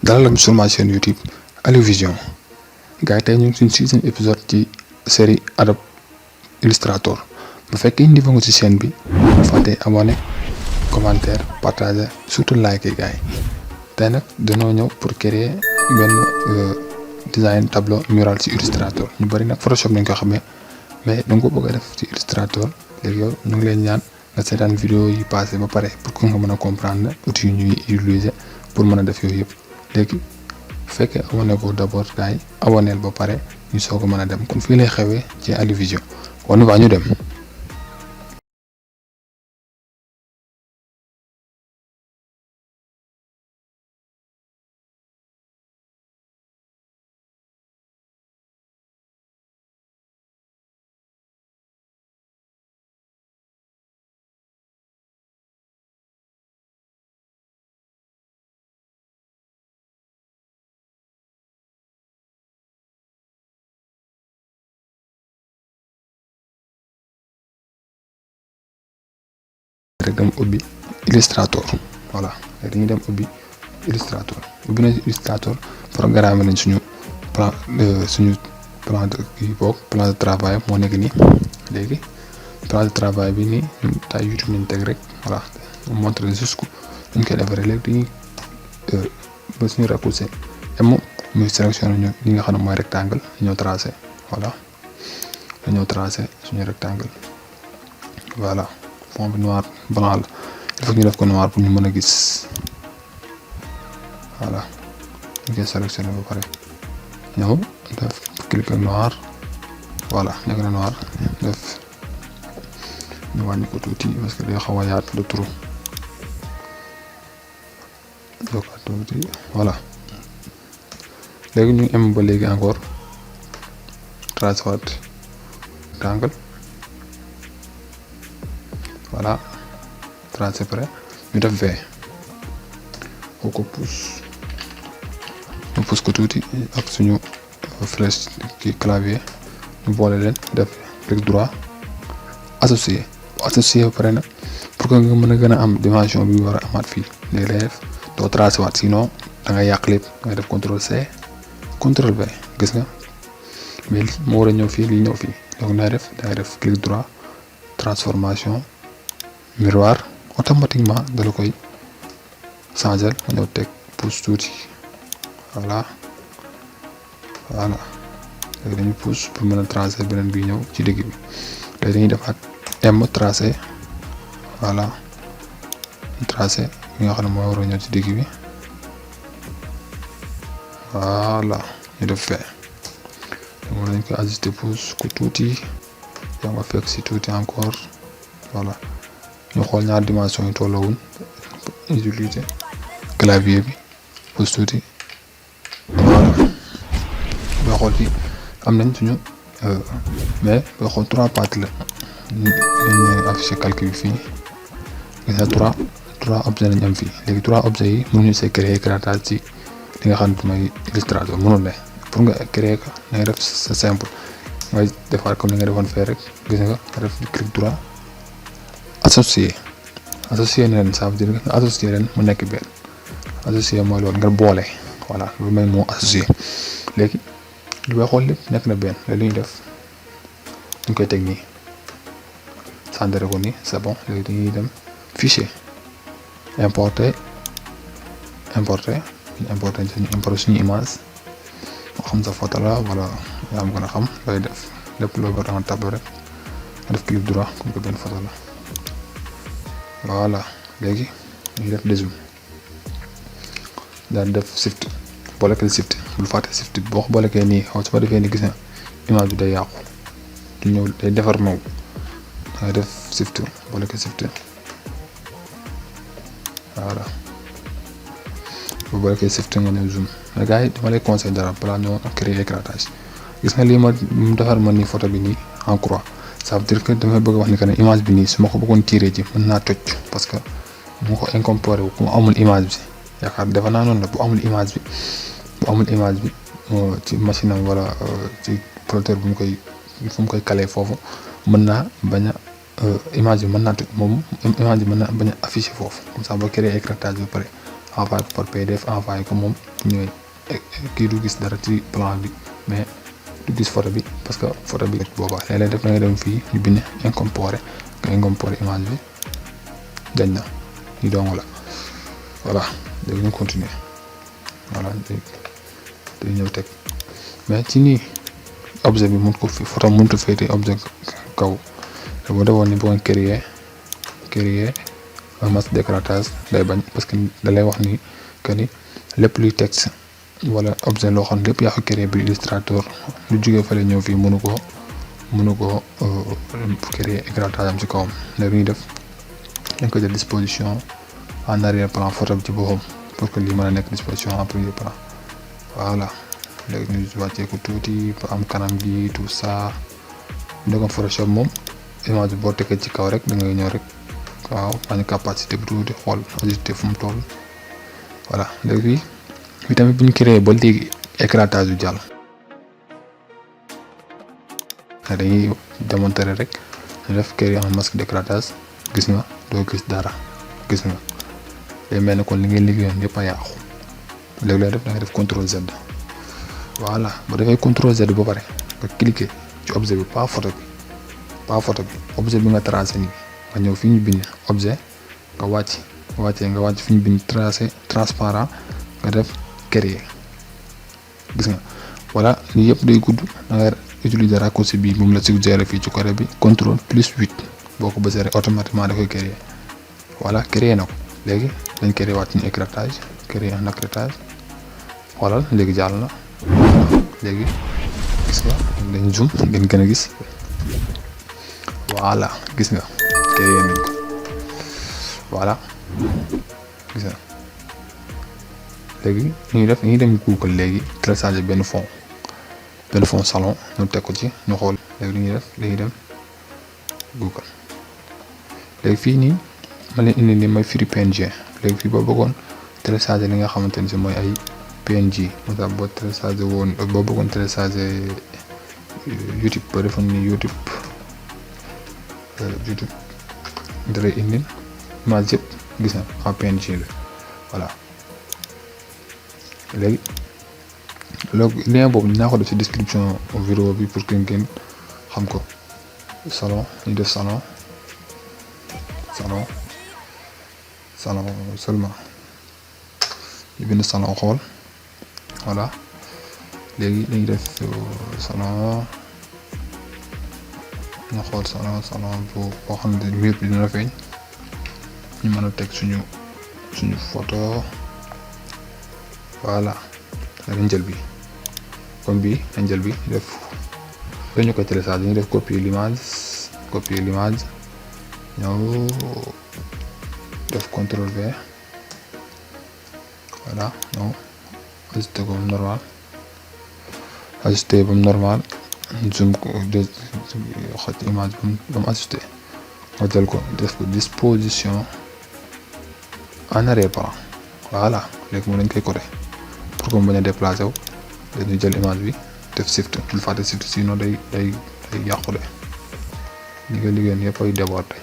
dalal ak sur ma chaîne YouTube Aliou Vision gars yi tey ñu ngi suñ sixième épisode ci série Adobe Illustrator bu fekkee indi fa nga ci chaîne bi bu fàttee abonné commentaire partager surtout like yi gars yi tey nag dañoo ñëw pour créer benn design tableau mural ci Illustrator ñu bëri nag Photoshop lañ ko xamee mais da nga ko bëgg a def ci Illustrator léegi yow ñu ngi leen ñaan nga seetaan vidéo yi passé ba pare pour que nga mën a comprendre outils yu ñuy utiliser pour mën a def yooyu yëpp léegi bu fekkee abonné ko d'abord gars yi abonneel ba pare ñu soog a mën a dem kon fii lay xewee ci Aliou Vision on va ñu dem. rek dem ubbi Illustrator voilà léegi dañuy dem ubbi Illustrator ubbi nañ Illustrator programme nañ suñu plan de kii boog plan de travail moo nekk nii léegi plan de travail bi nii ñun tay YouTube nañ teg rek voilà montre jusqu'où dañ koy defaree léegi dañuy ba suñu raccourci M muy sélectionné ñu li nga xam ne mooy rectangle dañoo tracé voilà dañoo tracé suñu rectangle voilà fond bi noir blanc la il faut ñu def ko noir pour ñu mën a gis voilà ñu koy sélectionné ba pare ñëw def cliquer noir voilà nekk na noir def ñu wàññi ko tuuti parce que day xaw a yaatu de trop yokkaat tuuti voilà léegi ñu am ba léegi encore tracé waat rectangle voilà tracé près ñu def V boo ko pousse ñu pousse ko tuuti ak suñu flèche ki clavier ñu boole leen def clic droit associé ba pare nag pour que nga mën a gën a am dimension bi ñu war a amaat fii léegi lay def doo tracé waat sinon da nga yàq lépp nga def contrôle C contrôle V gis nga mais lii moo war a ñëw fii lii ñëw fii donc da ngay def clic droit transformation miroir automatiquement da la koy changer ma ñëw teg pousse tuuti voilà léegi dañuy pousse pour mën a tracer beneen bi ñëw ci digg bi léegi dañuy defaat M tracé voilà tracé bi nga xam ne moo war a ñëw ci digg bi voilà ñu def fee moom lañ koy ajuster pousse ko tuuti yaa nga fekk si tuuti encore voilà ñu xool ñaar dimension yi tolloowuñ utiliser clavier bi pousse tuuti voilà boo xool fii am nañ suñu mais boo xool 3 parties la ñu affiché calcul bi fii gis nga 3 objets lañ am fii léegi 3 objets yi mënuñu see créer cratage ci li nga xam ne mooy Illustrator mënul ne pour nga créer ko da ngay def c'est simple ngay defaat comme ni nga defoon fee rek gis nga def clic droit associé ne leen ça veut dire nga associé leen mu nekk benn associé mooy loolu nga boole voilà lu may moo associé léegi li bay xool lépp nekk na benn léegi li ñuy def dañ koy teg nii centré ko nii c'est bon léegi dañuy dem fichier importer suñu image moo xam sa photo la wala yaa am gën a xam looy def lépp loo bëgg a tableau rek nga def clic droit comme que benn photo la voilà léegi ñu def dézoom daal def shift boolekal shift bul fàtte shift boo ko boolekee nii xaw su ma defee nii gis nga image bi day yàqu du ñëw day defar moom da ngay def shift boolekal shift voilà bu boolekee shift nga ñëw zoom mais gars yi dama lay conseil dara balaa ñoo créer éclairage gis nga lii ma defar ma nii photo bi nii en croix ça veut dire que damay bëgg a wax ni que ne image bi nii su ma ko bëggoon tirer ji mën naa toj parce que mu ko incorporé wu ku amul image bi yaakaar defe naa noonu la bu amul image bi ci machine am wala ci projeteur bu mu koy caler foofu mën naa bañ a image bi mën naa toj moom image bi mën naa bañ a afficher foofu comme ça boo créer éclairage ba pare envoyé ko par PDF envoyé ko moom ñooy kii du gis dara ci plan bi mais du gis photo bi parce que photo bi boobaa léeg-léeg def na nga dem fii ñu bind incorporé nga incorporé image bi dañ na ñu dong la voilà léegi ñu continuer voilà day ñëw teg mais ci nii objet bi mun ko fi photo mënut a féete objet kaw te boo defoon ni boo créer un masque d'écratage day bañ parce que da lay wax ni que ni lépp luy texte wala objet loo xam ne lépp yaa ko créer bi Illustrator lu jógee fële ñëw fii mënu ko créer écratage am ci kawam léegi ñuy def dañ ko jël disposition en arrière plan photo bi ci boppam pour que lii mën a nekk disposition en premier plan voilà léegi ñu wàccee ko tuuti ba am kanam gi tout ça bu nekkoon Photoshop moom image bi boo tekkee ci kaw rek da ngay ñëw rek waaw wàññi capacité bi tuuti xool ajusté fu mu toll voilà léegi fii tamit bu ñu créé ba léegi écratage du jàll dañuy démontrer rek ñu def créer un masque d'écratage gis nga doo gis dara gis nga day mel ne kon li ngay liggéeyoon yëpp a yàqu léegi lay def da nga def CTRL Z voilà bu defee CTRL Z ba pare nga cliquer ci objet bi pas photo bi objet bi nga tracé nii nga ñëw fi ñu bind objet nga wàcc fi ñu bind tracé transparent nga def créer gis nga voilà lii yëpp day gudd da nga utiliser raccourci bi moom la suggéré fii ci côté bi CTRL+8 boo ko bësee rek automatiquement da koy créer voilà créer na ko léegi dañ créer waat ñu écratage créer un écratage xoolal léegi jàll na léegi gis nga dañ zoom ngeen gën a gis voilà gis nga créer nañ ko voilà gis nga léegi ñuy dem Google léegi télécharger benn fond salon ñu teg ko ci ñu xool léegi ñuy def dañuy dem Google léegi fii nii ma leen indi nii mooy firi PNG léegi fii boo bëggoon télécharger li nga xamante ni si mooy ay PNG moo tax boo télécharger woon boo bëggoon télécharger YouTube ba defoon ni YouTube da lay indi image yëpp gis na en PNG la voilà léegi lien boobu dinaa ko def ci description vidéo bi pour que ngeen xam ko salon ñu def salon seulement ñu bind salon xool voilà léegi dañuy def salon ñu xool salon boo xam ne mur bi dina feeñ ñu mën a teg suñu photo voilà dañ jël bi comme bii dañ jël bi def dañu ko télécharger ñu def copier l'image ñëw def CTRL V voilà ñëw ajusté ko normal zoom ko xoj image ba mu ajusté nga jël ko def ko disposition en arrière-plan voilà léegi moom dañ koy côté pour que mu bañ a déplacé wu dañuy jël image bi def shift bul fàtte shift sinon day yàqu de li nga liggéey yëpp ay débordé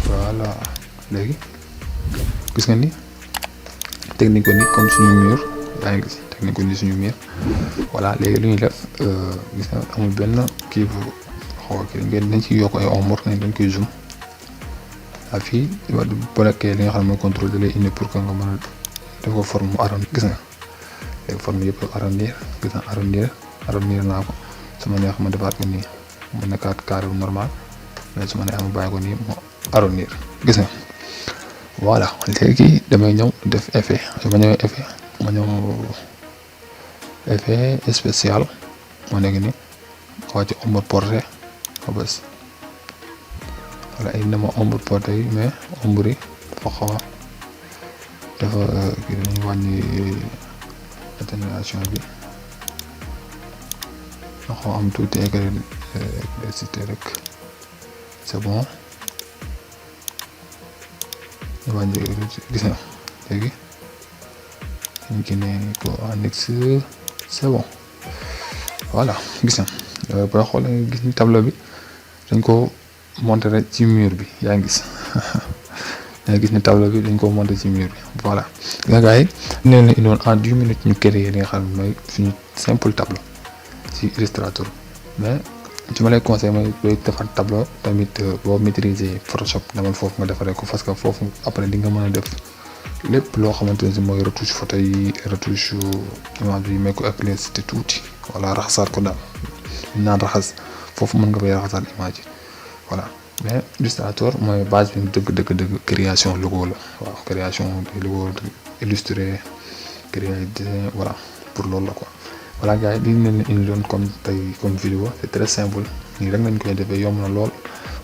voilà léegi gis nga ni technique ko ni comme suñu mur yaa ngi gis technique ko ni suñu mur voilà léegi lu ñuy def gis nga amul benn kii bu xaw a ngeen dañ ci yokk ay ombre dañ koy zoom fii bu nekkee li nga xam ne mooy contrôle da lay indi pour que nga mën a def ko forme mu arrondir gis nga léegi forme yëpp arrondir gis nga arrondir naa ko su ma neex ma defaat ko nii mu nekkaat carré bu normal mais su ma neex ma bàyyi ko nii mu arrondir gis nga voilà léegi damay ñëw def effet su ma ñëwee effet ma ñëw effet spécial moo nekk nii xaw ci ombre portée ko bës voilà indi na ma ombre portée yi mais ombre yi dafa xaw a dafa kii dañuy wàññi atténuation bi nga xaw am tuuti éclaircité rek c'est bon ñu wàññi gis nga léegi dañ ci ne ko en X c'est bon voilà gis nga booy xool gis ni tableau bi dañ ko monter rek ci mur bi yaa ngi gis yaa ngi gis ne tableau bi dañ ko monter ci mur bi voilà gars yi nee na indoon en 10 minutes ñu créer li nga xam ne mooy suñu simple tableau ci Illustrator mais ci ma lay conseil mooy booy defar tableau tamit boo maîtriser Photoshop demal foofu nga defaree ko parce que foofu après di nga mën a def lépp loo xamante ne si mooy retouche photo yi retouche image bi may ko éclaircité tuuti voilà raxasaat ko daal naan raxas foofu mën nga fay raxasaat image yi voilà mais Illustrator mooy base bi dëgg création logo la waaw création logo illustré créer dessin voilà pour loolu la quoi voilà gars yi li ñu leen indi doon comme vidéo c'est très simple nii rek lañ koy defee yomb na lool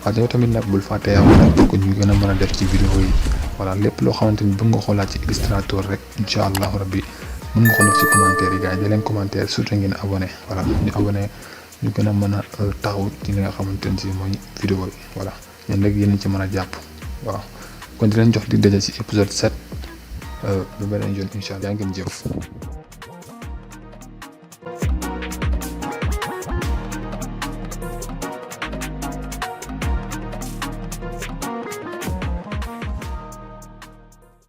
waaye yow tamit nag bul fàtte abonné pour que ñu gën a mën a def ci vidéo yi voilà lépp loo xamante ni bëgg nga xoolaat ci Illustrator rek incha allah rabbi mën nga ko def ci commentaire yi gars yi da leen commentaire surtout ngeen abonné voilà ñu abonné ñu gën a mën a taxaw ci li nga xamante ne si mooy vidéo yi voilà ñun rek yéen ci mën a jàpp waaw kon di leen jox di daje ci épisode 7 ba beneen yoon incha allah yaa ngeen jëf.